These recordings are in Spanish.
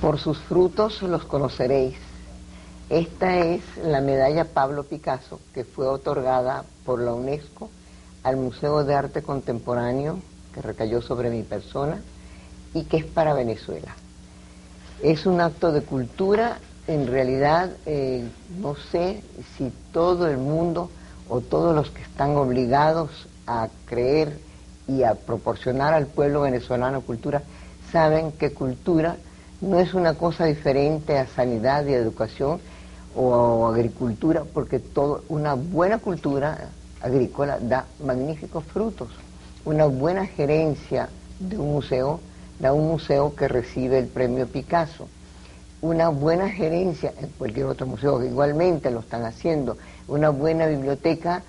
Por sus frutos los conoceréis. Esta es la medalla Pablo Picasso, que fue otorgada por la UNESCO al Museo de Arte Contemporáneo, que recayó sobre mi persona, y que es para Venezuela. Es un acto de cultura. En realidad, no sé si todo el mundo o todos los que están obligados a creer y a proporcionar al pueblo venezolano cultura, saben que cultura no es una cosa diferente a sanidad y educación o agricultura, porque una buena cultura agrícola da magníficos frutos. Una buena gerencia de un museo da un museo que recibe el premio Picasso. Una buena gerencia en cualquier otro museo, que igualmente lo están haciendo. Una buena biblioteca,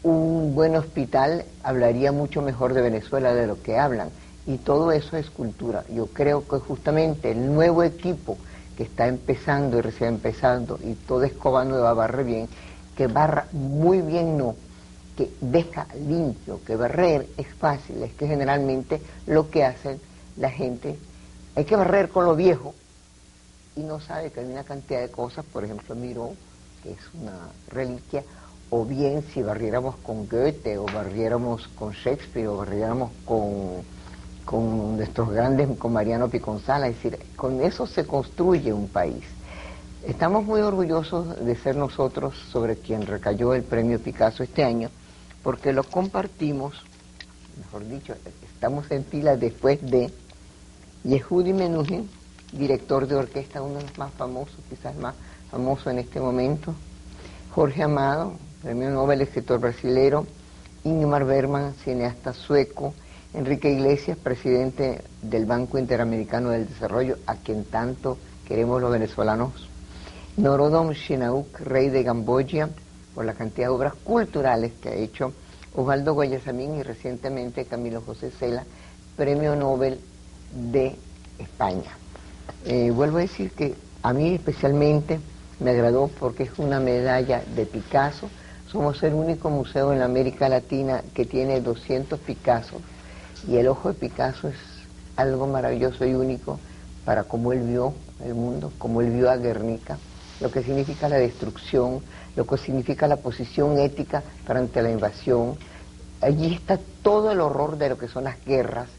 un buen hospital, hablaría mucho mejor de Venezuela de lo que hablan. Y todo eso es cultura. Yo creo que justamente el nuevo equipo que está empezando y recién empezando, y todo escobando va a barrer bien, que barra muy bien no, que deja limpio, que barrer es fácil, es que generalmente lo que hacen la gente, hay que barrer con lo viejo, y no sabe que hay una cantidad de cosas, por ejemplo Miró, que es una reliquia, o bien si barriéramos con Goethe, o barriéramos con Shakespeare, o barriéramos con nuestros grandes, con Mariano Piconzala, es decir, con eso se construye un país. Estamos muy orgullosos de ser nosotros sobre quien recayó el premio Picasso este año, porque lo compartimos, mejor dicho, estamos en fila después de Yehudi Menuhin, director de orquesta, uno de los más famosos, quizás más famoso en este momento, Jorge Amado, premio Nobel, escritor brasilero, Ingmar Bergman, cineasta sueco, Enrique Iglesias, presidente del Banco Interamericano del Desarrollo, a quien tanto queremos los venezolanos, Norodom Sihanouk, rey de Camboya, por la cantidad de obras culturales que ha hecho, Osvaldo Guayasamín y recientemente Camilo José Cela, premio Nobel de España. Vuelvo a decir que a mí especialmente me agradó porque es una medalla de Picasso. Somos el único museo en la América Latina que tiene 200 Picassos, y el ojo de Picasso es algo maravilloso y único para cómo él vio el mundo, cómo él vio a Guernica, lo que significa la destrucción, lo que significa la posición ética frente a la invasión. Allí está todo el horror de lo que son las guerras,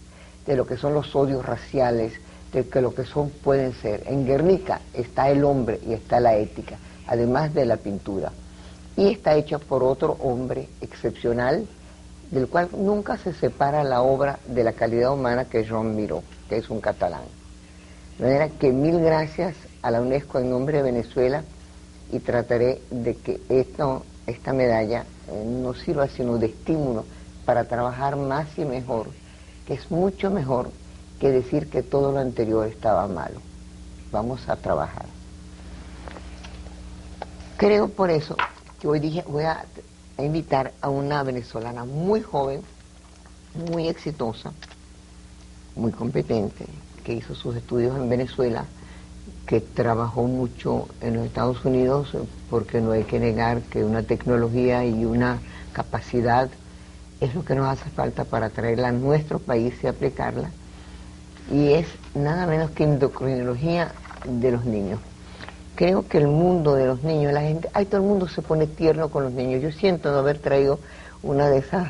de lo que son los odios raciales, de que lo que son pueden ser. En Guernica está el hombre y está la ética, además de la pintura. Y está hecha por otro hombre excepcional, del cual nunca se separa la obra de la calidad humana, que es Joan Miró, que es un catalán. De manera que mil gracias a la UNESCO en nombre de Venezuela, y trataré de que esta medalla no sirva sino de estímulo para trabajar más y mejor, que es mucho mejor que decir que todo lo anterior estaba malo. Vamos a trabajar. Creo por eso que hoy dije, voy a invitar a una venezolana muy joven, muy exitosa, muy competente, que hizo sus estudios en Venezuela, que trabajó mucho en los Estados Unidos, porque no hay que negar que una tecnología y una capacidad es lo que nos hace falta para traerla a nuestro país y aplicarla, y es nada menos que endocrinología de los niños. Creo que el mundo de los niños, la gente, todo el mundo se pone tierno con los niños. Yo siento no haber traído una de esas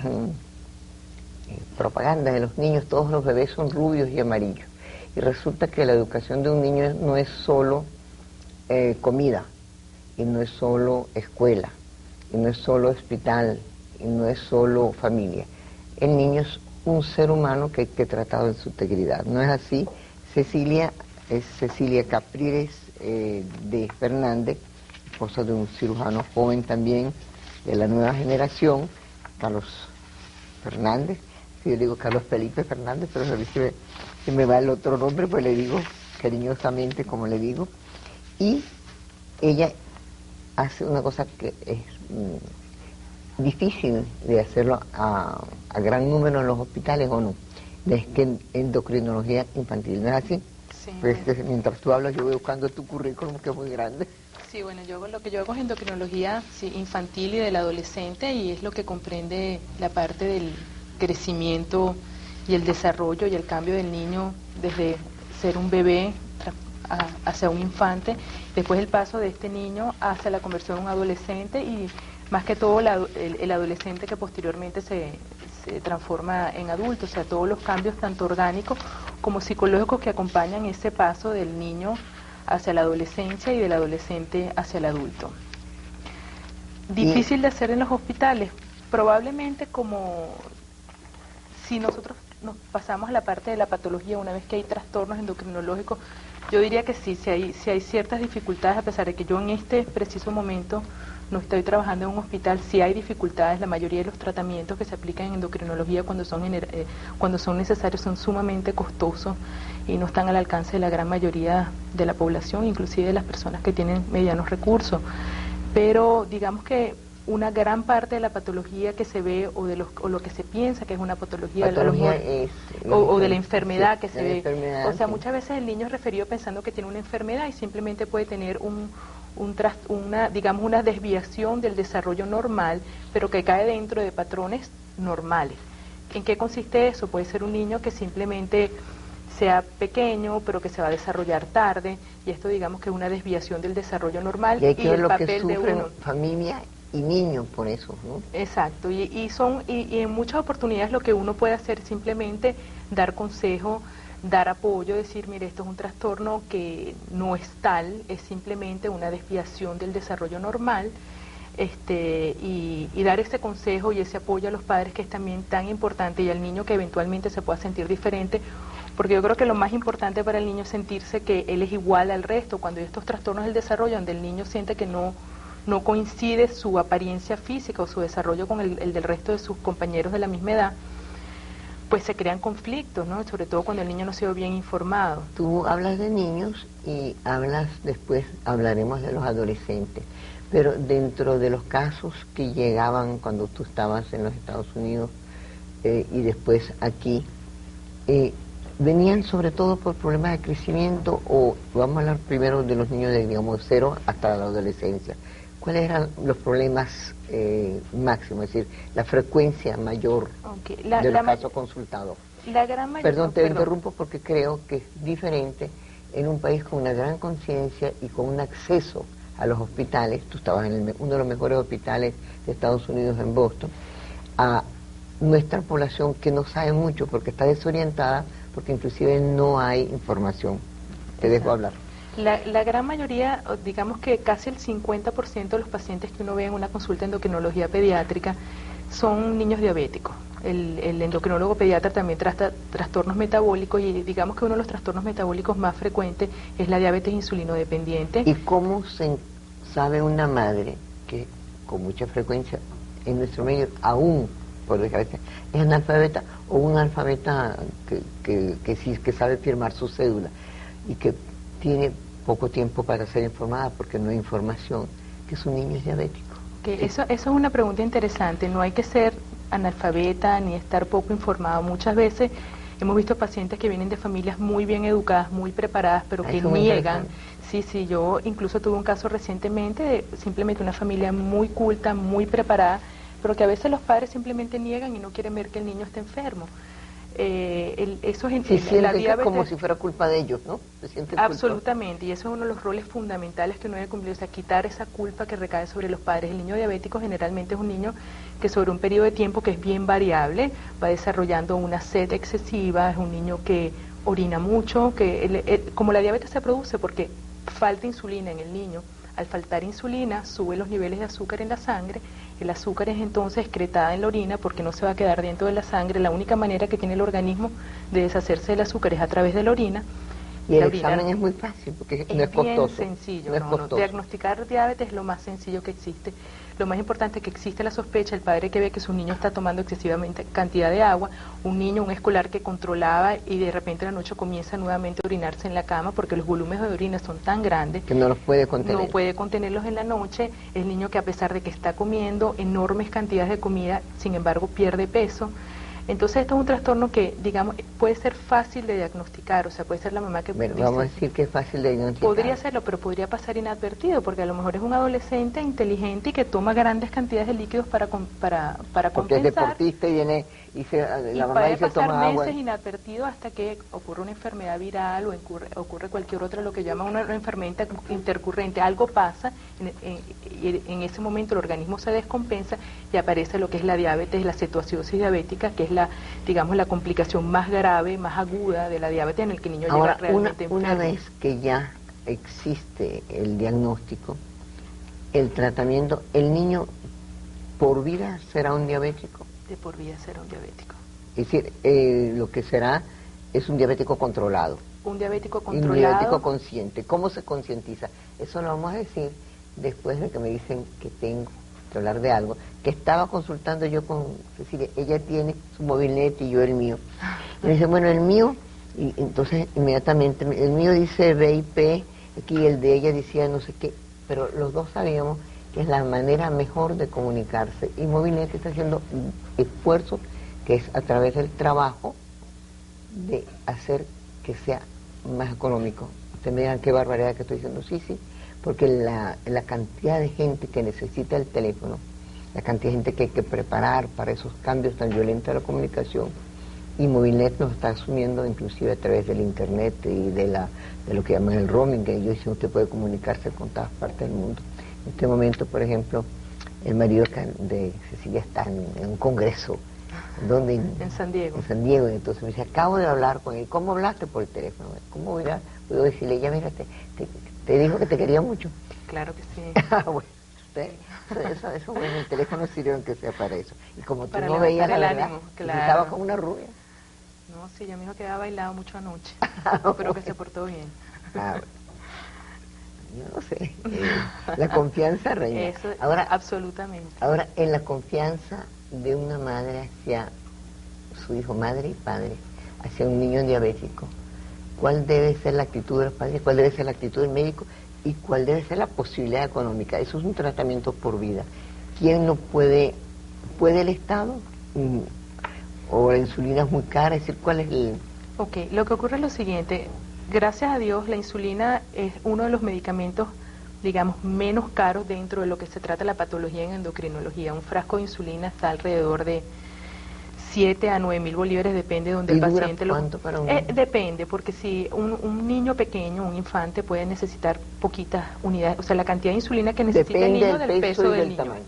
propagandas de los niños, todos los bebés son rubios y amarillos. Y resulta que la educación de un niño no es solo comida, y no es solo escuela, y no es solo hospital, y no es solo familia. El niño es un ser humano que hay que tratar en su integridad. ¿No es así? Cecilia es Cecilia Capriles de Fernández, esposa de un cirujano joven también de la nueva generación, Carlos Fernández. Si yo le digo Carlos Felipe Fernández, pero a veces se me va el otro nombre, pues le digo cariñosamente como le digo. Y ella hace una cosa que es difícil de hacerlo a gran número en los hospitales, ¿o no? Es que endocrinología infantil, ¿no es así? Sí. Pues mientras tú hablas yo voy buscando tu currículum, que es muy grande. Sí, bueno, lo que yo hago es endocrinología infantil y del adolescente, y es lo que comprende la parte del crecimiento y el desarrollo y el cambio del niño desde ser un bebé hacia un infante, después el paso de este niño hacia la conversión en un adolescente y más que todo el adolescente que posteriormente se transforma en adulto, o sea, todos los cambios tanto orgánicos como psicológicos que acompañan ese paso del niño hacia la adolescencia y del adolescente hacia el adulto. Difícil de hacer en los hospitales, probablemente como si nosotros nos pasamos a la parte de la patología, una vez que hay trastornos endocrinológicos, yo diría que sí, si hay ciertas dificultades, a pesar de que yo en este preciso momento no estoy trabajando en un hospital, sí hay dificultades. La mayoría de los tratamientos que se aplican en endocrinología cuando son necesarios son sumamente costosos y no están al alcance de la gran mayoría de la población, inclusive de las personas que tienen medianos recursos. Pero digamos que una gran parte de la patología que se ve o lo que se piensa que es una patología o de la enfermedad que se ve, o sea, muchas veces el niño es referido pensando que tiene una enfermedad y simplemente puede tener una desviación del desarrollo normal, pero que cae dentro de patrones normales. ¿En qué consiste eso? Puede ser un niño que simplemente sea pequeño, pero que se va a desarrollar tarde, y esto digamos que es una desviación del desarrollo normal y hay que ver el lo papel que sufren de uno. Familia y niños por eso, ¿no? Exacto, y en muchas oportunidades lo que uno puede hacer es simplemente dar consejo, dar apoyo, decir, mire, esto es un trastorno que no es tal, es simplemente una desviación del desarrollo normal, y dar ese consejo y ese apoyo a los padres, que es también tan importante, y al niño que eventualmente se pueda sentir diferente, porque yo creo que lo más importante para el niño es sentirse que él es igual al resto. Cuando hay estos trastornos del desarrollo, donde el niño siente que no coincide su apariencia física o su desarrollo con el del resto de sus compañeros de la misma edad, pues se crean conflictos, ¿no? Sobre todo cuando el niño no ha sido bien informado. Tú hablas de niños y después hablaremos de los adolescentes, pero dentro de los casos que llegaban cuando tú estabas en los Estados Unidos y después aquí, venían sobre todo por problemas de crecimiento, o vamos a hablar primero de los niños de, digamos, 0 hasta la adolescencia. ¿Cuáles eran los problemas máximos, es decir, la frecuencia mayor de los casos consultados? La gran mayoría. Perdón, te interrumpo porque creo que es diferente en un país con una gran conciencia y con un acceso a los hospitales. Tú estabas en uno de los mejores hospitales de Estados Unidos, en Boston, a nuestra población que no sabe mucho porque está desorientada, porque inclusive no hay información. Te dejo hablar. La gran mayoría, digamos que casi el 50% de los pacientes que uno ve en una consulta de endocrinología pediátrica son niños diabéticos. El endocrinólogo pediatra también trata trastornos metabólicos, y digamos que uno de los trastornos metabólicos más frecuentes es la diabetes insulinodependiente. ¿Y cómo se sabe una madre que con mucha frecuencia en nuestro medio, aún por desgracia, es analfabeta, o un analfabeta que sabe firmar su cédula y que tiene poco tiempo para ser informada porque no hay información, que su niño es diabético? Eso es una pregunta interesante. No hay que ser analfabeta ni estar poco informado. Muchas veces hemos visto pacientes que vienen de familias muy bien educadas, muy preparadas, pero que niegan. Sí, yo incluso tuve un caso recientemente de simplemente una familia muy culta, muy preparada, pero que a veces los padres simplemente niegan y no quieren ver que el niño esté enfermo. Eso es la diabetes, como si fuera culpa de ellos, ¿no? Absolutamente, y eso es uno de los roles fundamentales que uno debe cumplir, o sea, quitar esa culpa que recae sobre los padres. El niño diabético generalmente es un niño que sobre un periodo de tiempo que es bien variable va desarrollando una sed excesiva, es un niño que orina mucho, como la diabetes se produce porque falta insulina en el niño. Al faltar insulina, suben los niveles de azúcar en la sangre. El azúcar es entonces excretada en la orina porque no se va a quedar dentro de la sangre. La única manera que tiene el organismo de deshacerse del azúcar es a través de la orina. Y el examen es muy fácil porque no es costoso. Es bien sencillo. Diagnosticar diabetes es lo más sencillo que existe. Lo más importante es que existe la sospecha, el padre que ve que su niño está tomando excesivamente cantidad de agua, un escolar que controlaba y de repente en la noche comienza nuevamente a orinarse en la cama porque los volúmenes de orina son tan grandes que no los puede contener. No puede contenerlos en la noche. El niño que a pesar de que está comiendo enormes cantidades de comida, sin embargo pierde peso. Entonces esto es un trastorno que, digamos, puede ser fácil de diagnosticar, o sea, puede ser la mamá que... Bueno, vamos a decir que es fácil de diagnosticar. Podría serlo, pero podría pasar inadvertido, porque a lo mejor es un adolescente inteligente y que toma grandes cantidades de líquidos para Porque compensar. es deportista y viene y la mamá puede dice pasar toma agua. meses inadvertido hasta que ocurre una enfermedad viral o ocurre cualquier otra, lo que llama una enfermedad intercurrente. Algo pasa, en ese momento el organismo se descompensa y aparece lo que es la diabetes, la cetoacidosis diabética, que es digamos, la complicación más grave, más aguda de la diabetes, en el que el niño Ahora, llega realmente una enfermo. vez que ya existe el diagnóstico, el tratamiento, el niño por vida será un diabético. De por vida será un diabético. Es decir, lo que será es un diabético controlado. Un diabético Y un controlado. diabético consciente. ¿Cómo se concientiza? Eso lo vamos a decir después de que me dicen que tengo que hablar de algo, que estaba consultando yo con Cecilia. Ella tiene su mobilnet y yo el mío. Y me dice, bueno, el mío, y entonces inmediatamente, el mío dice BIP, aquí el de ella decía no sé qué, pero los dos sabíamos que es la manera mejor de comunicarse. Y Movilnet está haciendo un esfuerzo que es a través del trabajo de hacer que sea más económico. Ustedes me dirán qué barbaridad que estoy diciendo. Sí, sí, porque la cantidad de gente que necesita el teléfono, la cantidad de gente que hay que preparar para esos cambios tan violentos de la comunicación, y Movilnet nos está asumiendo inclusive a través del internet y de lo que llaman el roaming, que ellos dicen usted puede comunicarse con todas partes del mundo. En este momento, por ejemplo, el marido de Cecilia está en un congreso. ¿Dónde? En San Diego. En San Diego. Entonces me dice, acabo de hablar con él. ¿Cómo hablaste por el teléfono? ¿Cómo puedo decirle? Ella, mira, te dijo que te quería mucho. Claro que sí. Bueno, eso bueno, el teléfono sirve aunque sea para eso. Y como tú Para no veías la levantar el verdad, ánimo, y claro. estaba con una rubia. No, sí, ella me dijo que había bailado mucho anoche, pero que se portó bien. Bueno. Yo no sé, la confianza reina. Eso, ahora, absolutamente. Ahora, en la confianza de una madre hacia su hijo, madre y padre, hacia un niño diabético, ¿cuál debe ser la actitud de los padres? ¿Cuál debe ser la actitud del médico? ¿Y cuál debe ser la posibilidad económica? Eso es un tratamiento por vida. ¿Quién no puede? ¿Puede el Estado? ¿O la insulina es muy cara? Es decir, ¿cuál es el...? Ok, lo que ocurre es lo siguiente. Gracias a Dios, la insulina es uno de los medicamentos, digamos, menos caros dentro de lo que se trata la patología en endocrinología. Un frasco de insulina está alrededor de 7 a 9 mil bolívares, depende de donde el paciente lo... ¿Cuánto para un depende, porque si un niño pequeño, un infante, puede necesitar poquitas unidades, o sea, la cantidad de insulina que necesita el niño del peso del niño. Tamaño.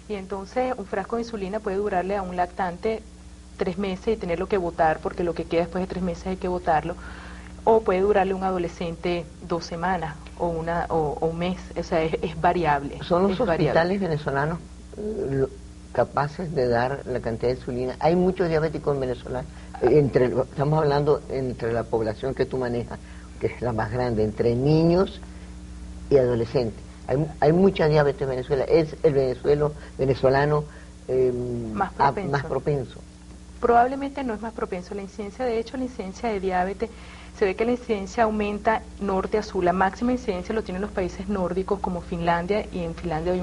Y entonces un frasco de insulina puede durarle a un lactante 3 meses y tenerlo que botar, porque lo que queda después de 3 meses hay que botarlo. O puede durarle a un adolescente 2 semanas o un mes, o sea, es variable. ¿Son los hospitales variable. venezolanos capaces de dar la cantidad de insulina? Hay muchos diabéticos en Venezuela, estamos hablando entre la población que tú manejas, que es la más grande, entre niños y adolescentes. Hay mucha diabetes en Venezuela, es el venezolano más propenso. Probablemente no es más propenso. La incidencia, de hecho, la incidencia de diabetes, se ve que la incidencia aumenta norte a sur. La máxima incidencia lo tienen los países nórdicos como Finlandia, y en Finlandia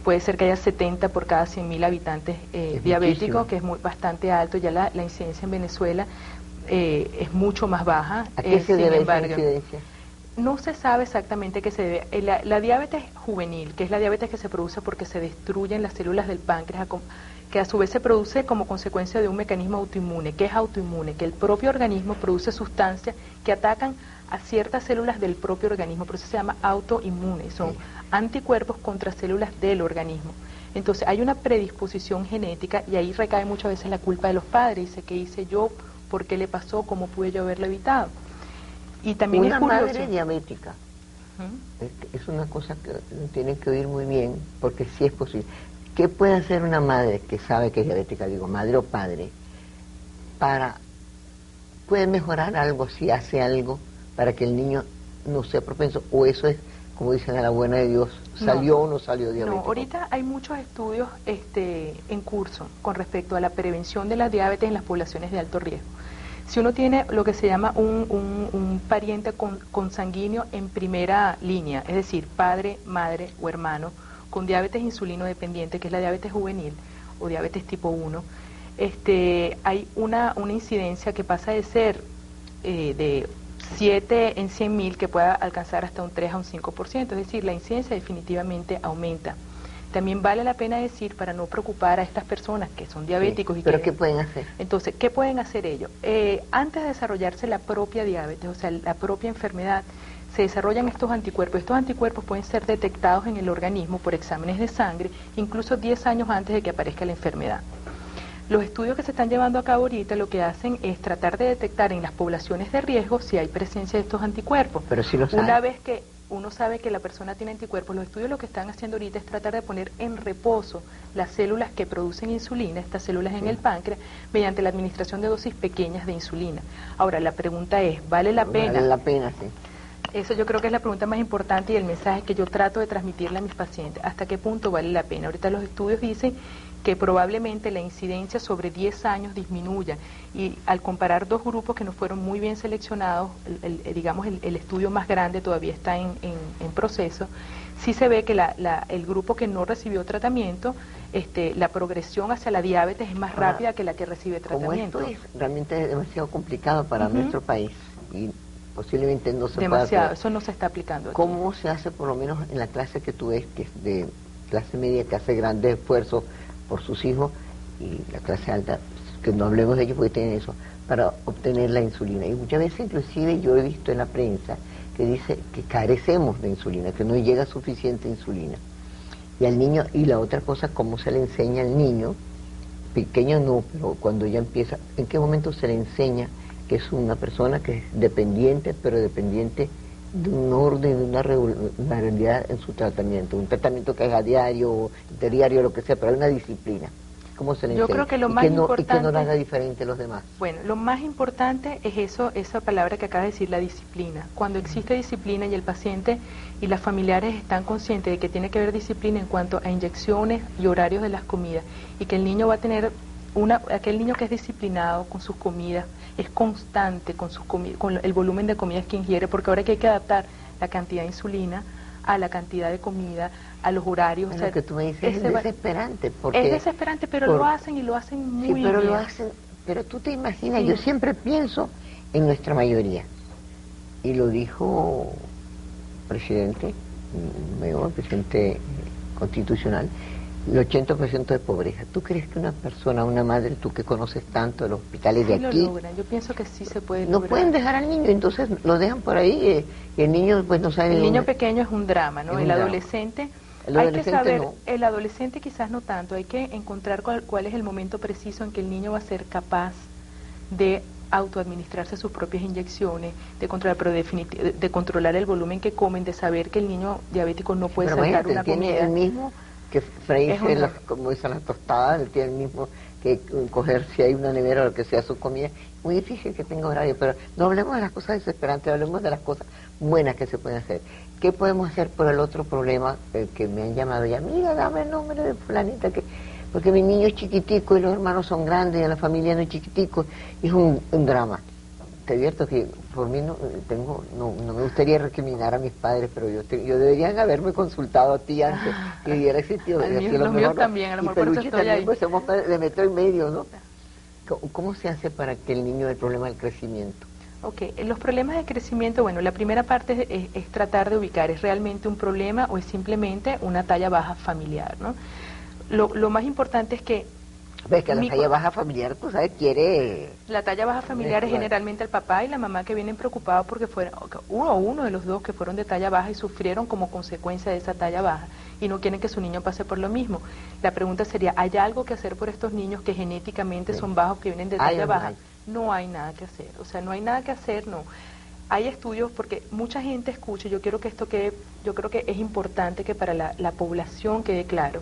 puede ser que haya 70 por cada 100.000 habitantes diabéticos, que es bastante alto. Ya la incidencia en Venezuela es mucho más baja. ¿A qué se debe esa incidencia? No se sabe exactamente qué se debe. La diabetes juvenil, que es la diabetes que se produce porque se destruyen las células del páncreas, que a su vez se produce como consecuencia de un mecanismo autoinmune. ¿Qué es autoinmune? Que el propio organismo produce sustancias que atacan a ciertas células del propio organismo, por eso se llama autoinmune, son anticuerpos contra células del organismo. Entonces hay una predisposición genética y ahí recae muchas veces la culpa de los padres. Dice, ¿qué hice yo? ¿Por qué le pasó? ¿Cómo pude yo haberlo evitado? Y también una es curioso. Madre diabética. Es una cosa que tienen que oír muy bien, porque sí es posible. ¿Qué puede hacer una madre que sabe que es diabética, digo, madre o padre, puede mejorar algo si hace algo para que el niño no sea propenso? ¿O eso es, como dicen a la buena de Dios, salió o no salió diabético? No, ahorita hay muchos estudios en curso con respecto a la prevención de la diabetes en las poblaciones de alto riesgo. Si uno tiene lo que se llama un pariente consanguíneo en primera línea, es decir, padre, madre o hermano, con diabetes insulino dependiente, que es la diabetes juvenil o diabetes tipo 1, hay una incidencia que pasa de ser de 7 en 100.000 que pueda alcanzar hasta un 3 a un 5%, es decir, la incidencia definitivamente aumenta. También vale la pena decir, para no preocupar a estas personas que son diabéticos. Sí, ¿pero qué pueden hacer? Entonces, ¿qué pueden hacer ellos? Antes de desarrollarse la propia diabetes, o sea, la propia enfermedad, se desarrollan estos anticuerpos. Estos anticuerpos pueden ser detectados en el organismo por exámenes de sangre, incluso 10 años antes de que aparezca la enfermedad. Los estudios que se están llevando a cabo ahorita lo que hacen es tratar de detectar en las poblaciones de riesgo si hay presencia de estos anticuerpos. Pero si lo saben. Una vez que uno sabe que la persona tiene anticuerpos, los estudios lo que están haciendo ahorita es tratar de poner en reposo las células que producen insulina, estas células en el páncreas, mediante la administración de dosis pequeñas de insulina. Ahora, la pregunta es, ¿vale la pena? Vale la pena, sí. Eso yo creo que es la pregunta más importante y el mensaje que yo trato de transmitirle a mis pacientes. ¿Hasta qué punto vale la pena? Ahorita los estudios dicen que probablemente la incidencia sobre 10 años disminuya, y al comparar dos grupos que no fueron muy bien seleccionados, el estudio más grande todavía está en proceso, sí se ve que el grupo que no recibió tratamiento, la progresión hacia la diabetes es más rápida que la que recibe tratamiento. Como esto es realmente demasiado complicado para nuestro país y posiblemente no se demasiado, pueda. eso no se está aplicando aquí. ¿Cómo se hace, por lo menos en la clase que tú ves, que es de clase media, que hace grandes esfuerzos por sus hijos, y la clase alta, que no hablemos de ellos porque tienen eso, para obtener la insulina? Y muchas veces inclusive yo he visto en la prensa que dice que carecemos de insulina, que no llega suficiente insulina. Y al niño, y la otra cosa, cómo se le enseña al niño, pequeño no, pero cuando ya empieza, ¿en qué momento se le enseña que es una persona que es dependiente, pero dependiente de un orden, de una regularidad en su tratamiento? Un tratamiento que haga diario, interdiario, lo que sea, pero hay una disciplina. ¿Cómo se le enseña? Yo creo que lo más importante... Y que no lo haga diferente a los demás. Bueno, lo más importante es eso, esa palabra que acaba de decir, la disciplina. Cuando existe disciplina y el paciente y las familiares están conscientes de que tiene que haber disciplina en cuanto a inyecciones y horarios de las comidas, y que el niño va a tener aquel niño que es disciplinado con sus comidas, es constante con con el volumen de comidas que ingiere, porque ahora que hay que adaptar la cantidad de insulina a la cantidad de comida, a los horarios. Bueno, o sea, lo que tú me dices es desesperante. Porque es desesperante, pero lo hacen, y lo hacen muy bien. Sí, pero lo hacen, pero tú te imaginas, yo siempre pienso en nuestra mayoría, y lo dijo el presidente constitucional, el 80% de pobreza. ¿Tú crees que una persona, una madre, tú que conoces tanto los hospitales de aquí, lo logran? Yo pienso que sí se puede no lograr. pueden dejar al niño, entonces lo dejan por ahí, y el niño pues no sabe. El niño pequeño es un drama, ¿no? El adolescente, hay que saber, no. El adolescente quizás no tanto, hay que encontrar cuál es el momento preciso en que el niño va a ser capaz de autoadministrarse sus propias inyecciones, de controlar, pero de controlar el volumen que comen, de saber que el niño diabético no puede saltar una tiene comida. El mismo que freírse, como dicen las tostadas, él tiene el mismo que coger, si hay una nevera o lo que sea, su comida. Muy difícil que tenga horario, pero no hablemos de las cosas desesperantes, hablemos de las cosas buenas que se pueden hacer. ¿Qué podemos hacer por el otro problema que me han llamado ya? Mira, dame el nombre de fulanita, porque mi niño es chiquitico y los hermanos son grandes y la familia no es chiquitico, y es un drama. Te advierto que por mí no me gustaría recriminar a mis padres, pero yo deberían haberme consultado a ti antes, que hubiera existido. Los míos también, a lo mejor por eso estoy ahí. Pues somos de metro y medio, ¿no? ¿Cómo se hace para que el niño el problema del crecimiento? Ok, los problemas de crecimiento, bueno, la primera parte es tratar de ubicar, ¿es realmente un problema o es simplemente una talla baja familiar, ¿no? Lo más importante es que... Ves que la talla baja familiar, tú sabes, quiere... La talla baja familiar es generalmente el papá y la mamá, que vienen preocupados porque uno de los dos que fueron de talla baja y sufrieron como consecuencia de esa talla baja, y no quieren que su niño pase por lo mismo. La pregunta sería, ¿hay algo que hacer por estos niños que genéticamente son bajos, que vienen de talla baja? No hay nada que hacer, o sea, no hay nada que hacer, no. Hay estudios, porque mucha gente escucha, yo creo que es importante que para la población quede claro,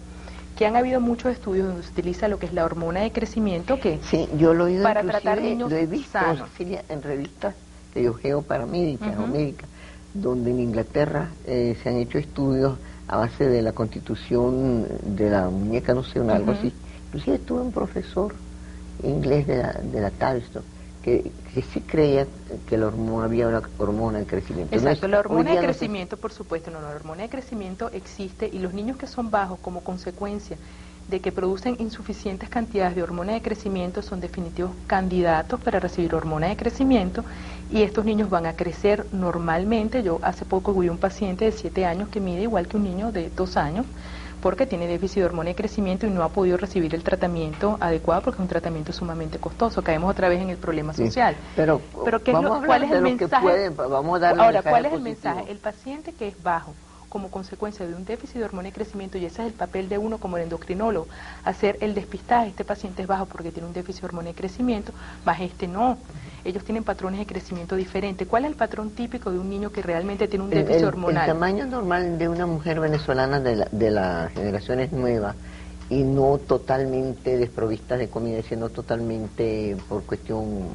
que han habido muchos estudios donde se utiliza lo que es la hormona de crecimiento, que sí, yo lo he oído, para tratar niños lo he visto, sanos. Cecilia, en revistas de geoparamédicas o médicas, donde en Inglaterra se han hecho estudios a base de la constitución de la muñeca, no sé, algo así. Inclusive tuve un profesor inglés de la Tavistock que sí creía que había una hormona de crecimiento. Exacto, la hormona de crecimiento, por supuesto, la hormona de crecimiento existe, y los niños que son bajos como consecuencia de que producen insuficientes cantidades de hormona de crecimiento, son definitivos candidatos para recibir hormona de crecimiento, y estos niños van a crecer normalmente. Yo hace poco vi un paciente de 7 años que mide igual que un niño de 2 años, porque tiene déficit de hormona de crecimiento y no ha podido recibir el tratamiento adecuado porque es un tratamiento sumamente costoso. Caemos otra vez en el problema social. Pero ¿qué es ¿cuál es el mensaje? Vamos a darle ahora, ¿cuál es el positivo. mensaje? El paciente que es bajo como consecuencia de un déficit de hormona de crecimiento, y ese es el papel de uno como el endocrinólogo, hacer el despistaje. Este paciente es bajo porque tiene un déficit de hormona de crecimiento, más este no. Ellos tienen patrones de crecimiento diferentes. ¿Cuál es el patrón típico de un niño que realmente tiene un déficit hormonal? El tamaño normal de una mujer venezolana de las generaciones nuevas, y no totalmente desprovista de comida, sino totalmente por cuestión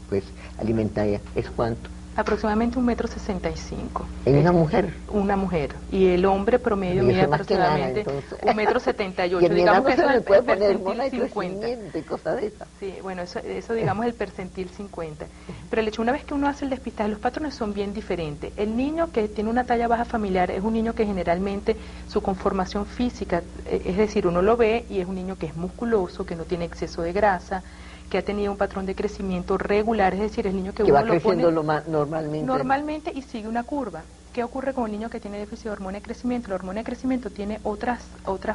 pues alimentaria, ¿es cuánto? Aproximadamente 1,65 m. ¿En una mujer? Una mujer. Y el hombre promedio mide aproximadamente 1,78 m. Digamos que eso es le puede el poner hormona de 50. crecimiento y cosas de esas. Sí, bueno, eso digamos el percentil 50. Pero el hecho, una vez que uno hace el despistaje, los patrones son bien diferentes. El niño que tiene una talla baja familiar es un niño que generalmente su conformación física, es decir, uno lo ve y es un niño que es musculoso, que no tiene exceso de grasa, que ha tenido un patrón de crecimiento regular, es decir, el niño que uno va lo pone normalmente y sigue una curva. ¿Qué ocurre con el niño que tiene déficit de hormona de crecimiento? La hormona de crecimiento tiene otras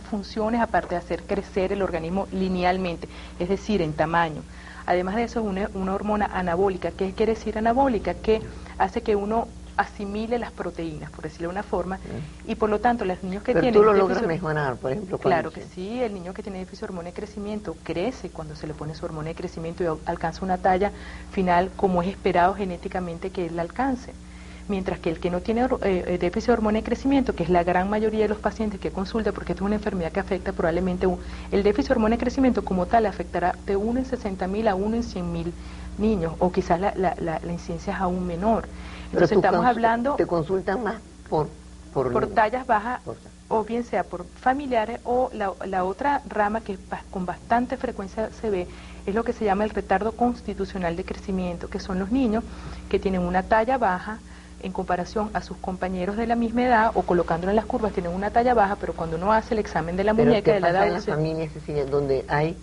funciones aparte de hacer crecer el organismo linealmente, es decir, en tamaño. Además de eso, es una hormona anabólica. ¿Qué quiere decir anabólica? Que hace que uno asimile las proteínas, por decirlo de una forma, y por lo tanto los niños que Pero tienen... tú lo logras mejorar, por ejemplo. Claro que sí, el niño que tiene déficit de hormona de crecimiento crece cuando se le pone su hormona de crecimiento y alcanza una talla final como es esperado genéticamente que él la alcance. Mientras que el que no tiene déficit de hormona de crecimiento, que es la gran mayoría de los pacientes que consulta, porque esto es una enfermedad que afecta probablemente, el déficit de hormona de crecimiento como tal afectará de 1 en 60.000 a 1 en 100.000 niños, o quizás la incidencia es aún menor. Entonces estamos hablando... ¿Te consultan más por tallas bajas, o bien sea por familiares, o la otra rama que con bastante frecuencia se ve es lo que se llama el retardo constitucional de crecimiento, que son los niños que tienen una talla baja en comparación a sus compañeros de la misma edad, o colocándolo en las curvas tienen una talla baja, pero cuando uno hace el examen de la muñeca de la edad... en las familias, Cecilia, donde hay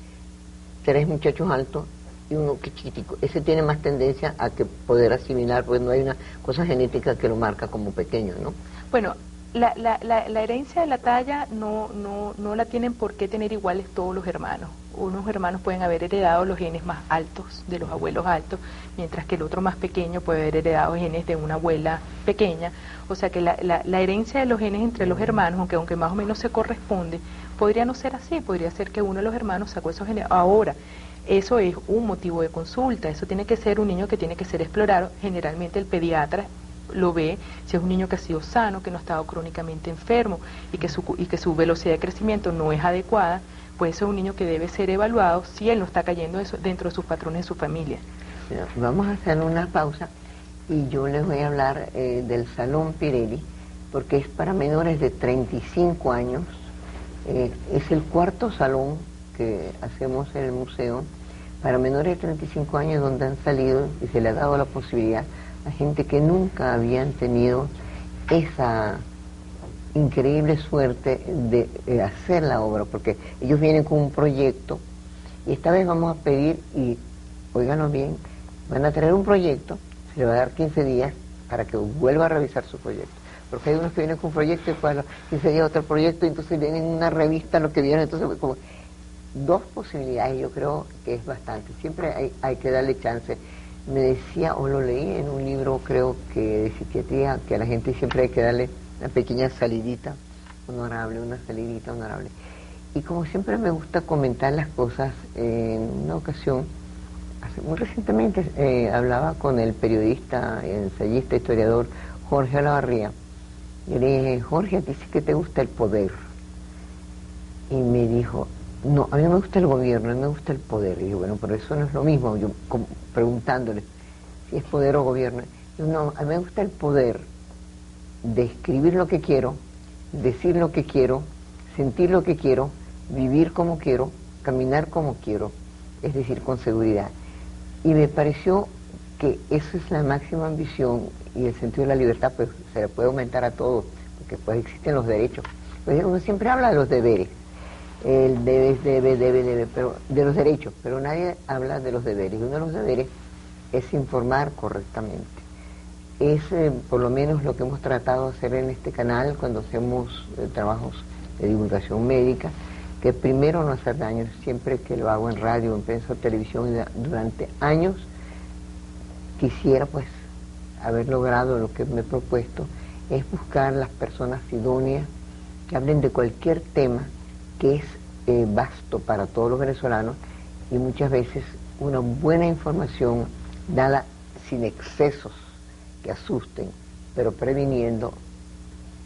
3 muchachos altos y uno que chiquitico, ese tiene más tendencia a que poder asimilar, porque no hay una cosa genética que lo marca como pequeño, ¿no? Bueno, la herencia de la talla no la tienen por qué tener iguales todos los hermanos. Unos hermanos pueden haber heredado los genes más altos de los abuelos altos, mientras que el otro más pequeño puede haber heredado genes de una abuela pequeña. O sea que la herencia de los genes entre los hermanos, aunque más o menos se corresponde, podría no ser así, podría ser que uno de los hermanos sacó esos genes. Ahora, eso es un motivo de consulta, eso tiene que ser un niño que tiene que ser explorado. Generalmente el pediatra lo ve si es un niño que ha sido sano, que no ha estado crónicamente enfermo y que su velocidad de crecimiento no es adecuada, pues es un niño que debe ser evaluado si él no está cayendo dentro de sus patrones de su familia. Vamos a hacer una pausa y yo les voy a hablar del Salón Pirelli, porque es para menores de 35 años, es el 4º salón que hacemos en el museo para menores de 35 años, donde han salido y se le ha dado la posibilidad a gente que nunca habían tenido esa increíble suerte de hacer la obra, porque ellos vienen con un proyecto y esta vez vamos a pedir, y óiganlo bien, van a traer un proyecto, se le va a dar 15 días para que vuelva a revisar su proyecto, porque hay unos que vienen con un proyecto y después a los 15 días otro proyecto, y entonces vienen en una revista lo que vieron, entonces como 2 posibilidades, yo creo que es bastante, siempre hay que darle chance. Me decía, o lo leí en un libro, creo que de psiquiatría, que a la gente siempre hay que darle una pequeña salidita honorable, una salidita honorable. Y como siempre me gusta comentar las cosas, en una ocasión, muy recientemente, hablaba con el periodista, ensayista, historiador Jorge Olavarría, y le dije, Jorge, a ti sí que te gusta el poder. Y me dijo, no, a mí me gusta el gobierno, a mí me gusta el poder. Y yo, bueno, pero eso no es lo mismo, yo preguntándole si es poder o gobierno. Yo, no, a mí me gusta el poder de escribir lo que quiero, decir lo que quiero, sentir lo que quiero, vivir como quiero, caminar como quiero, es decir, con seguridad. Y me pareció que esa es la máxima ambición, y el sentido de la libertad pues se le puede aumentar a todos, porque pues existen los derechos. Pues uno siempre habla de los deberes, el debe, pero de los derechos, pero nadie habla de los deberes. Uno de los deberes es informar correctamente. Es por lo menos lo que hemos tratado de hacer en este canal cuando hacemos trabajos de divulgación médica, que primero no hacer daño. Siempre que lo hago en radio, en prensa o televisión durante años, quisiera pues haber logrado lo que me he propuesto, es buscar las personas idóneas que hablen de cualquier tema que es vasto para todos los venezolanos, y muchas veces una buena información dada sin excesos que asusten, pero previniendo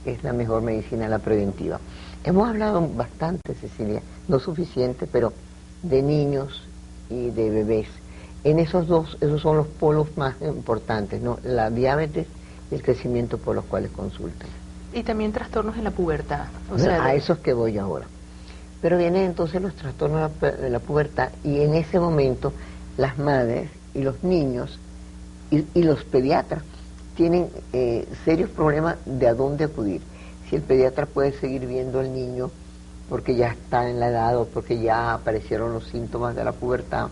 es la mejor medicina, la preventiva. Hemos hablado bastante, Cecilia, no suficiente, pero de niños y de bebés. En esos son los polos más importantes, ¿no? La diabetes y el crecimiento por los cuales consultan. Y también trastornos en la pubertad. A esos que voy ahora. Pero vienen entonces los trastornos de la pubertad, y en ese momento las madres y los niños y los pediatras tienen serios problemas de a dónde acudir. Si el pediatra puede seguir viendo al niño porque ya está en la edad o porque ya aparecieron los síntomas de la pubertad,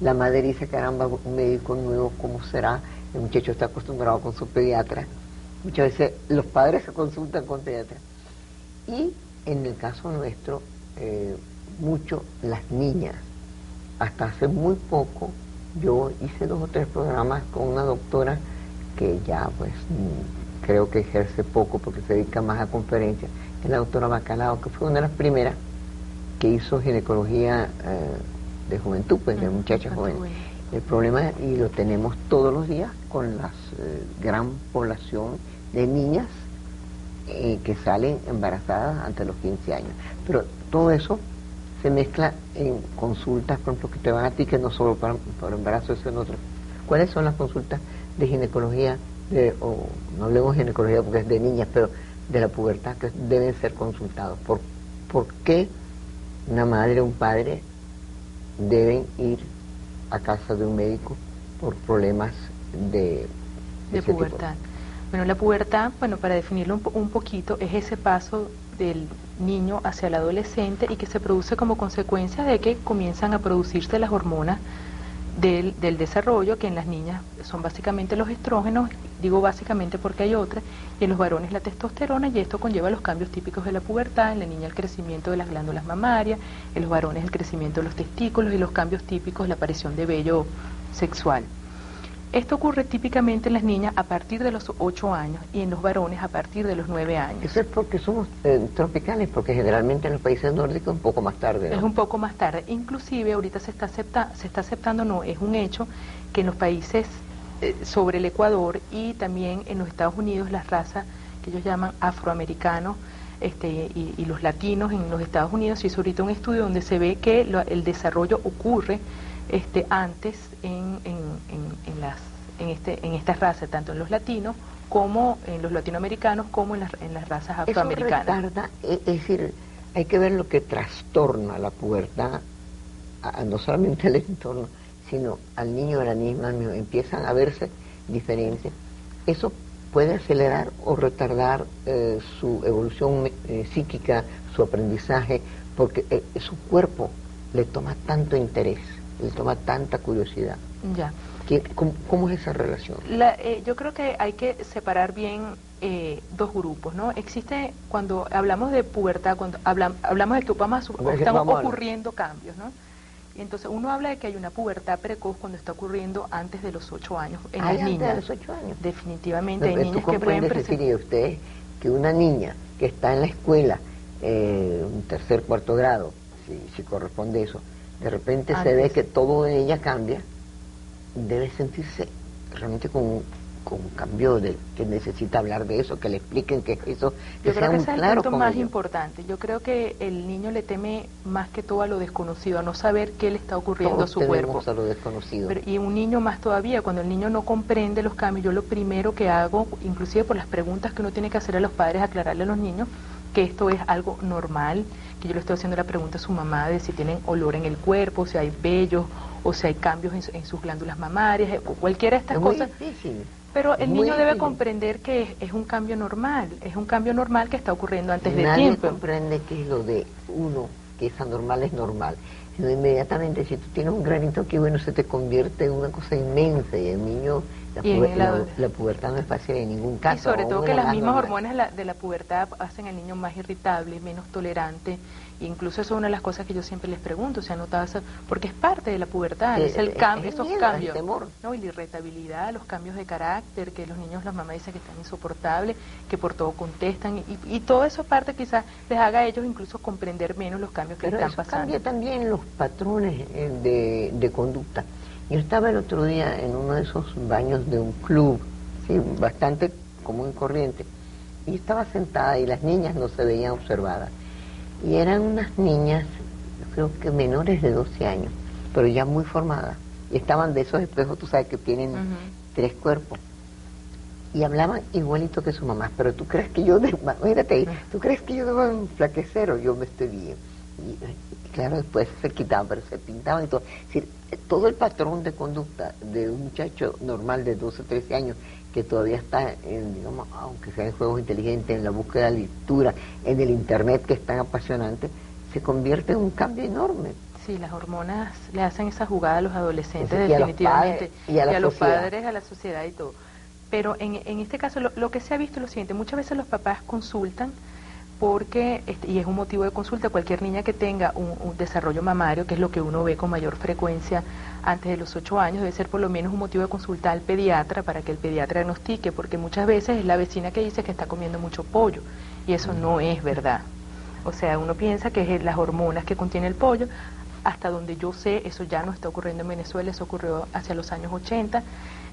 la madre dice, caramba, un médico nuevo, ¿cómo será? El muchacho está acostumbrado con su pediatra. Muchas veces los padres se consultan con pediatra. Y en el caso nuestro, mucho las niñas. Hasta hace muy poco yo hice 2 o 3 programas con una doctora que ya pues creo que ejerce poco porque se dedica más a conferencias, que es la doctora Bacalao, que fue una de las primeras que hizo ginecología de juventud, pues de muchachas jóvenes. El problema, y lo tenemos todos los días con la gran población de niñas que salen embarazadas antes de los 15 años. Pero todo eso se mezcla en consultas, por ejemplo, que te van a ti, que no solo para embarazo, eso en otro. ¿Cuáles son las consultas de ginecología, o no hablemos de ginecología porque es de niñas, pero de la pubertad, que deben ser consultados? ¿Por qué una madre o un padre deben ir a casa de un médico por problemas de pubertad? Bueno, la pubertad, para definirlo un poquito, es ese paso del niño hacia el adolescente y que se produce como consecuencia de que comienzan a producirse las hormonas del desarrollo, que en las niñas son básicamente los estrógenos, digo básicamente porque hay otras, y en los varones la testosterona, y esto conlleva los cambios típicos de la pubertad. En la niña el crecimiento de las glándulas mamarias, en los varones el crecimiento de los testículos y los cambios típicos, la aparición de vello sexual. Esto ocurre típicamente en las niñas a partir de los 8 años y en los varones a partir de los 9 años. Eso es porque somos tropicales, porque generalmente en los países nórdicos un poco más tarde, ¿no? Es un poco más tarde. Inclusive ahorita se está aceptando, no, es un hecho, que en los países sobre el Ecuador y también en los Estados Unidos las razas que ellos llaman afroamericanos y los latinos en los Estados Unidos, se hizo ahorita un estudio donde se ve que el desarrollo ocurre antes en estas razas, tanto en los latinos como en los latinoamericanos, como en las razas afroamericanas. Eso retarda, es decir, hay que ver lo que trastorna la pubertad, no solamente al entorno, sino al niño o a la niña, empiezan a verse diferencias. Eso puede acelerar o retardar su evolución psíquica, su aprendizaje, porque su cuerpo le toma tanto interés, le toma tanta curiosidad. Ya. ¿Cómo es esa relación? Yo creo que hay que separar bien 2 grupos, ¿no? Existe, cuando hablamos de pubertad, cuando hablamos de que están ocurriendo cambios, ¿no? Y entonces uno habla de que hay una pubertad precoz cuando está ocurriendo antes de los 8 años en las niñas. ¿Antes de los 8 años? Definitivamente, hay niñas que pueden presentar. Usted, que una niña que está en la escuela, un 3er, 4 grado, si corresponde eso, de repente se ve que todo en ella cambia, debe sentirse realmente con un cambio que necesita hablar de eso, que le expliquen que eso, que sea muy claro. Yo creo que ese es el punto más importante. Yo creo que el niño le teme más que todo a lo desconocido, a no saber qué le está ocurriendo a su cuerpo. A lo desconocido. Y un niño más todavía, cuando el niño no comprende los cambios, yo lo primero que hago, inclusive por las preguntas que uno tiene que hacer a los padres, aclararle a los niños que esto es algo normal, que yo le estoy haciendo la pregunta a su mamá de si tienen olor en el cuerpo, si hay vellos, o si hay cambios en sus glándulas mamarias, o cualquiera de estas cosas. Difícil. Pero el niño debe comprender que es un cambio normal, que está ocurriendo antes de Nadie tiempo. comprende que es lo de uno que es anormal es normal, sino inmediatamente si tú tienes un granito aquí, bueno, se te convierte en una cosa inmensa y el niño, la pubertad no es fácil en ningún caso. Y sobre todo que las mismas hormonas de la pubertad hacen al niño más irritable, menos tolerante. Incluso eso es una de las cosas que yo siempre les pregunto, ¿se ha notado eso? Porque es parte de la pubertad, es el cambio, esos cambios, ¿no? Y la irritabilidad, los cambios de carácter, que los niños, las mamás dicen que están insoportables, que por todo contestan, y todo eso parte quizás les haga a ellos incluso comprender menos los cambios que están pasando. Cambia también los patrones de conducta. Yo estaba el otro día en uno de esos baños de un club, sí, bastante común y corriente, y estaba sentada y las niñas no se veían observadas. Y eran unas niñas, creo que menores de 12 años, pero ya muy formadas. Y estaban de esos espejos, tú sabes, que tienen 3 cuerpos. Y hablaban igualito que su mamá. Pero tú crees que yo, mírate, tú crees que yo debo enflaquecer o yo me estoy bien. Y claro, después se quitaban, pero se pintaban y todo. Es decir, todo el patrón de conducta de un muchacho normal de 12 o 13 años que todavía está, digamos, aunque sea en juegos inteligentes, en la búsqueda de lectura, en el internet que es tan apasionante, se convierte en un cambio enorme. Sí, las hormonas le hacen esa jugada a los adolescentes definitivamente, y a los padres, a la sociedad y todo. Pero en este caso lo que se ha visto es lo siguiente, muchas veces los papás consultan porque, y es un motivo de consulta, cualquier niña que tenga un desarrollo mamario, que es lo que uno ve con mayor frecuencia antes de los 8 años, debe ser por lo menos un motivo de consulta al pediatra para que el pediatra diagnostique, porque muchas veces es la vecina que dice que está comiendo mucho pollo, y eso no es verdad. O sea, uno piensa que es las hormonas que contiene el pollo. Hasta donde yo sé, eso ya no está ocurriendo en Venezuela, eso ocurrió hacia los años 80,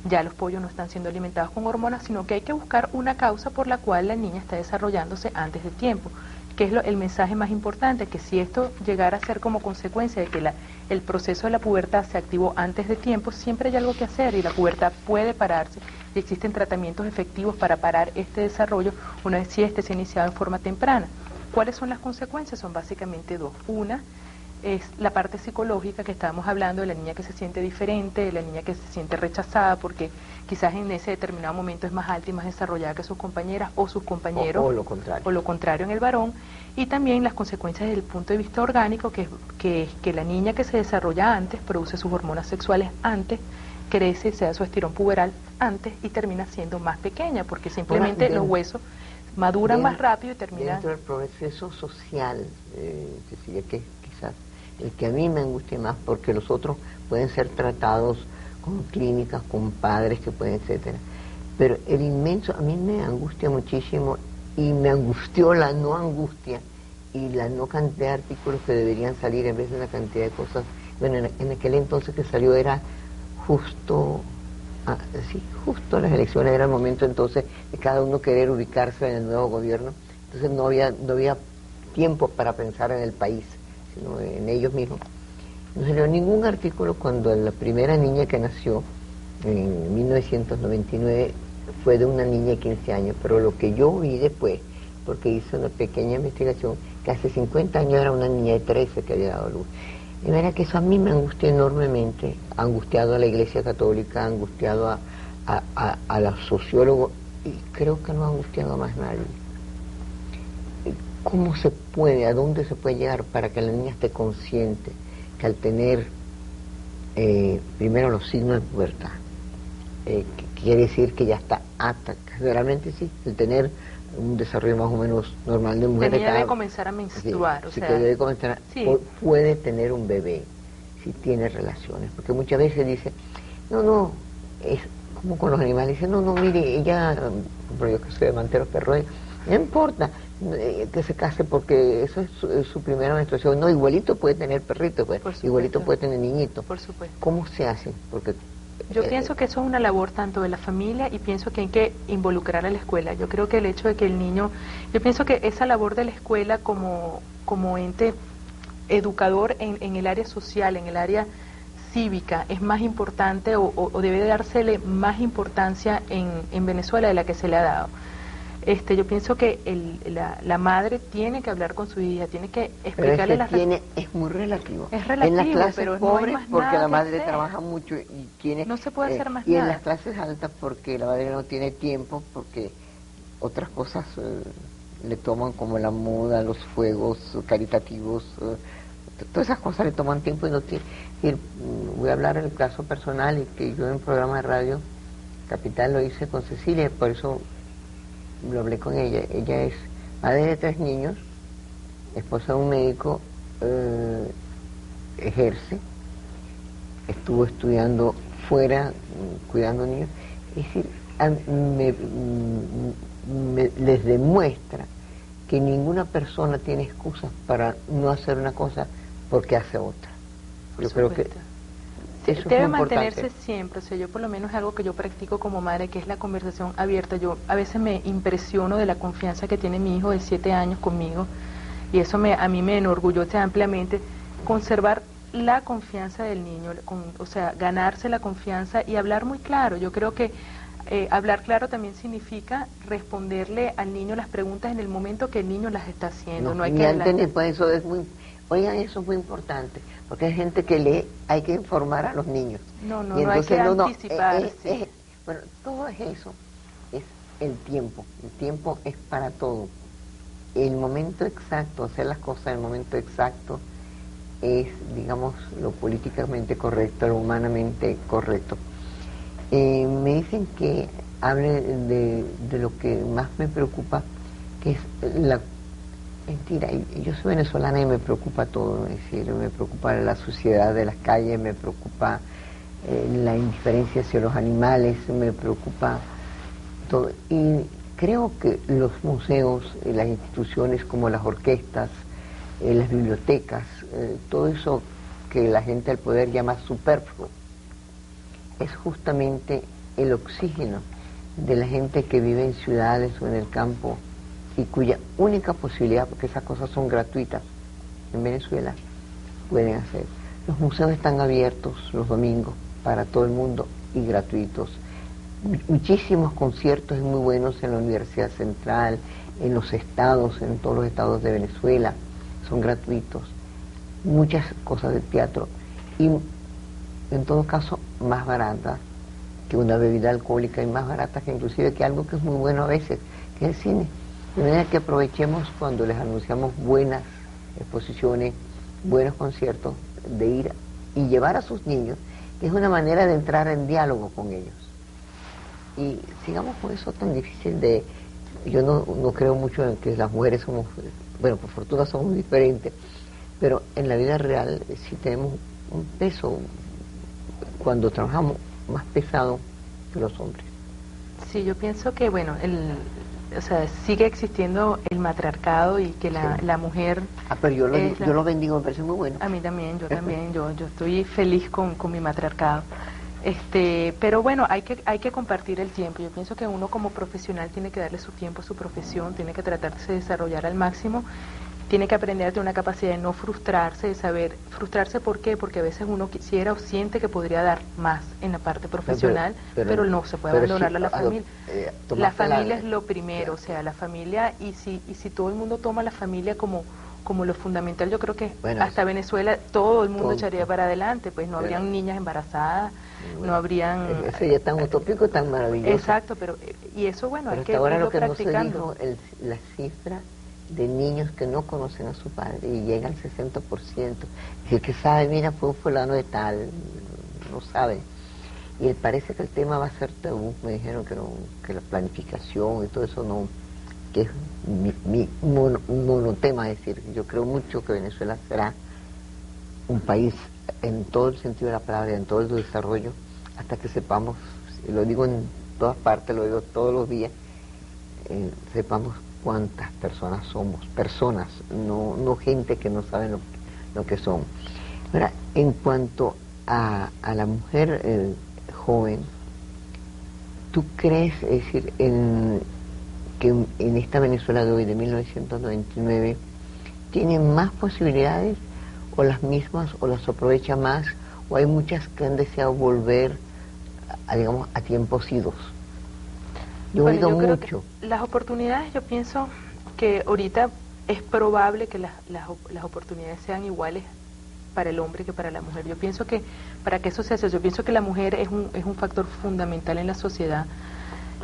ya los pollos no están siendo alimentados con hormonas, sino que hay que buscar una causa por la cual la niña está desarrollándose antes de tiempo, que es el mensaje más importante, que si esto llegara a ser como consecuencia de que el proceso de la pubertad se activó antes de tiempo, siempre hay algo que hacer y la pubertad puede pararse y existen tratamientos efectivos para parar este desarrollo una vez si este se ha iniciado en forma temprana. ¿Cuáles son las consecuencias? Son básicamente 2. Una es la parte psicológica que estábamos hablando, de la niña que se siente diferente, de la niña que se siente rechazada porque quizás en ese determinado momento es más alta y más desarrollada que sus compañeras o sus compañeros, o lo contrario en el varón, y también las consecuencias desde el punto de vista orgánico, que es que la niña que se desarrolla antes produce sus hormonas sexuales antes, crece, se da su estirón puberal antes y termina siendo más pequeña porque simplemente los huesos maduran más rápido y terminan... Dentro del proceso social, que quizás el que a mí me angustia más, porque los otros pueden ser tratados con clínicas, con padres que pueden, etcétera. Pero el inmenso, a mí me angustia muchísimo, y me angustió la no angustia y la no cantidad de artículos que deberían salir en vez de una cantidad de cosas. Bueno, en aquel entonces que salió era justo las elecciones, era el momento entonces de cada uno querer ubicarse en el nuevo gobierno, entonces no había tiempo para pensar en el país, sino en ellos mismos. No salió ningún artículo cuando la primera niña que nació en 1999 fue de una niña de 15 años, pero lo que yo vi después, porque hice una pequeña investigación, que hace 50 años era una niña de 13 que había dado luz. De manera que eso a mí me angustia enormemente, ha angustiado a la Iglesia Católica, ha angustiado a los sociólogos, y creo que no ha angustiado a más nadie. ¿Cómo se puede, a dónde se puede llegar para que la niña esté consciente que al tener primero los signos de pubertad, que quiere decir que ya está apta, realmente sí, el tener un desarrollo más o menos normal de mujer, debe comenzar a menstruar, sí, que debe comenzar, puede tener un bebé si tiene relaciones, porque muchas veces dice, no, es como con los animales, dice, no, mire, ella, por yo que soy amante de los perros, no importa que se case porque eso es su primera menstruación, no, igualito puede tener perrito, pues, igualito puede tener niñito. Por supuesto. ¿Cómo se hace? Porque yo pienso que eso es una labor tanto de la familia y pienso que hay que involucrar a la escuela. Yo creo que el hecho de que el niño, yo pienso que esa labor de la escuela como ente educador en el área social, en el área cívica, es más importante o debe dársele más importancia en Venezuela de la que se le ha dado. Yo pienso que la madre tiene que hablar con su hija, tiene que explicarle es muy relativo. Es relativo, en las clases pero pobres, no hay más porque nada la madre que hacer. trabaja mucho y tiene... No se puede hacer más y nada. en las clases altas porque la madre no tiene tiempo, porque otras cosas le toman como la moda, los fuegos caritativos, todas esas cosas le toman tiempo y no tiene. Voy a hablar del caso personal, y que yo en un programa de radio Capital lo hice con Cecilia, por eso lo hablé con ella. Ella es madre de 3 niños, esposa de un médico, ejerce, estuvo estudiando fuera, cuidando niños. Es decir, les demuestra que ninguna persona tiene excusas para no hacer una cosa porque hace otra. Yo creo que eso debe es muy mantenerse importante. siempre. O sea, yo por lo menos es algo que yo practico como madre, que es la conversación abierta. Yo a veces me impresiono de la confianza que tiene mi hijo de 7 años conmigo, y eso a mí me enorgullece ampliamente. Conservar la confianza del niño, o sea, ganarse la confianza y hablar muy claro. Yo creo que hablar claro también significa responderle al niño las preguntas en el momento que el niño las está haciendo. No hay que antes, pues eso es muy, oigan, eso es muy importante, porque hay gente que lee, hay que informar a los niños. No hay que anticiparse. Bueno, todo es eso, es el tiempo es para todo. El momento exacto, hacer las cosas en el momento exacto, es, digamos, lo políticamente correcto, lo humanamente correcto. Me dicen que hable de lo que más me preocupa, que es la mentira. Yo soy venezolana y me preocupa todo, es decir, me preocupa la suciedad de las calles, me preocupa la indiferencia hacia los animales, me preocupa todo. Y creo que los museos, las instituciones como las orquestas, las bibliotecas, todo eso que la gente del poder llama superfluo, es justamente el oxígeno de la gente que vive en ciudades o en el campo y cuya única posibilidad, porque esas cosas son gratuitas en Venezuela, pueden hacer. Los museos están abiertos los domingos para todo el mundo y gratuitos. Muchísimos conciertos muy buenos en la Universidad Central, en los estados, en todos los estados de Venezuela, son gratuitos. Muchas cosas de teatro y, en todo caso, más baratas que una bebida alcohólica, y más baratas que inclusive que algo que es muy bueno a veces, que es el cine. De manera que aprovechemos cuando les anunciamos buenas exposiciones, buenos conciertos, de ir y llevar a sus niños, que es una manera de entrar en diálogo con ellos. Y sigamos con eso tan difícil de... Yo no creo mucho en que las mujeres somos... Bueno, por fortuna somos diferentes, pero en la vida real sí tenemos un peso, cuando trabajamos, más pesado que los hombres. Sí, yo pienso que, bueno, o sea, sigue existiendo el matriarcado y que la mujer... pero yo lo bendigo, me parece muy bueno. A mí también, yo estoy feliz con mi matriarcado. Pero bueno, hay que compartir el tiempo. Yo pienso que uno como profesional tiene que darle su tiempo a su profesión, tiene que tratarse de desarrollar al máximo, tiene que aprender a tener una capacidad de no frustrarse, de saber frustrarse. ¿Por qué? Porque a veces uno quisiera o siente que podría dar más en la parte profesional, pero no se puede abandonarla a la familia. La familia es lo primero, o sea, la familia, y si todo el mundo toma la familia como lo fundamental, yo creo que hasta Venezuela todo el mundo echaría para adelante, pues no habrían niñas embarazadas, no habrían... Eso ya es tan utópico, tan maravilloso. Exacto, pero y eso, bueno, pero hay que hasta ahora irlo lo que practicando. no se dijo, la cifra de niños que no conocen a su padre, y llega al 60%. Y el que sabe, mira, fue un fulano de tal, no sabe. Y parece que el tema va a ser tabú. Me dijeron que no, que la planificación y todo eso no, que es mi monotema. Es decir, yo creo mucho que Venezuela será un país en todo el sentido de la palabra, en todo el desarrollo, hasta que sepamos, lo digo en todas partes, lo digo todos los días, sepamos cuántas personas somos, personas, no gente que no sabe lo que son. Ahora, en cuanto a la mujer joven, ¿tú crees, es decir, que en esta Venezuela de hoy, de 1999, tiene más posibilidades, o las mismas, o las aprovecha más, o hay muchas que han deseado volver digamos, a tiempos idos? Yo he oído mucho. Las oportunidades, yo pienso que ahorita es probable que las oportunidades sean iguales para el hombre que para la mujer. Yo pienso que para que eso se hace, yo pienso que la mujer es un factor fundamental en la sociedad.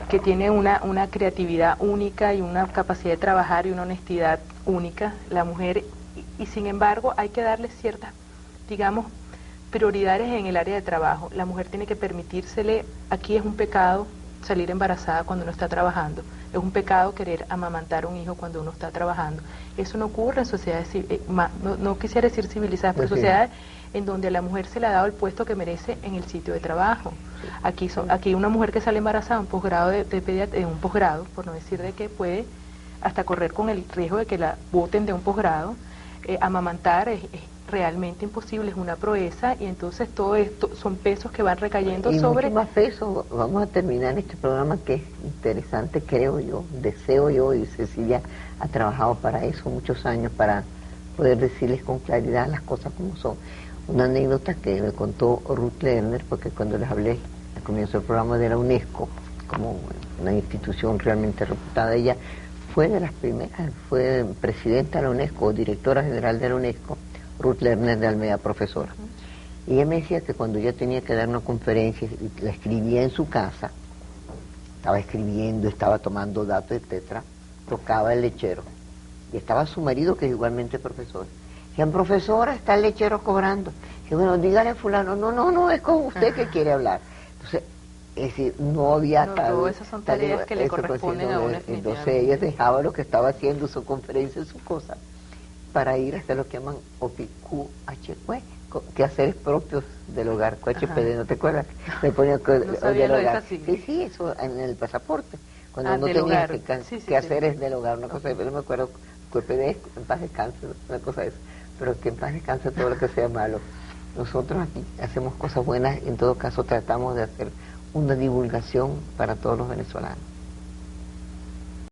que tiene una creatividad única y una capacidad de trabajar y una honestidad única, la mujer, y sin embargo hay que darle ciertas, digamos, prioridades en el área de trabajo. La mujer tiene que permitírsele, aquí es un pecado salir embarazada cuando uno está trabajando, es un pecado querer amamantar un hijo cuando uno está trabajando. Eso no ocurre en sociedades, no quisiera decir civilizadas, pero sociedades en donde a la mujer se le ha dado el puesto que merece en el sitio de trabajo. Aquí una mujer que sale embarazada, un posgrado un posgrado, por no decir de que puede hasta correr con el riesgo de que la boten de un posgrado, amamantar es realmente imposible, es una proeza, y entonces todo esto son pesos que van recayendo y sobre... mucho más peso. Vamos a terminar este programa que es interesante, creo yo, deseo yo, y Cecilia ha trabajado para eso muchos años, para poder decirles con claridad las cosas como son. Una anécdota que me contó Ruth Lerner, porque cuando les hablé al comienzo del programa de la UNESCO, como una institución realmente reputada, ella fue de las primeras, fue presidenta de la UNESCO, directora general de la UNESCO, Ruth Lerner de Almeida, profesora. Y ella me decía que cuando ella tenía que dar una conferencia, la escribía en su casa, estaba escribiendo, estaba tomando datos, etcétera, tocaba el lechero. Y estaba su marido, que es igualmente profesor. Decían, profesora, está el lechero cobrando. Y bueno, dígale a fulano, no, es con usted que quiere hablar. Entonces, es decir, no había todas esas son tareas que le corresponden a una. Entonces ella dejaba lo que estaba haciendo, su conferencia, su cosa, para ir hasta lo que llaman OPQHQ, quehaceres propios del hogar, QHPD, ¿no te acuerdas? Me ponía no sabía del hogar. Sí, eso en el pasaporte, cuando uno tenía quehaceres del hogar, una cosa, pero no me acuerdo, QHPD, en paz descanse, una cosa de eso, pero que en paz descanse todo lo que sea malo. Nosotros aquí hacemos cosas buenas, en todo caso tratamos de hacer una divulgación para todos los venezolanos.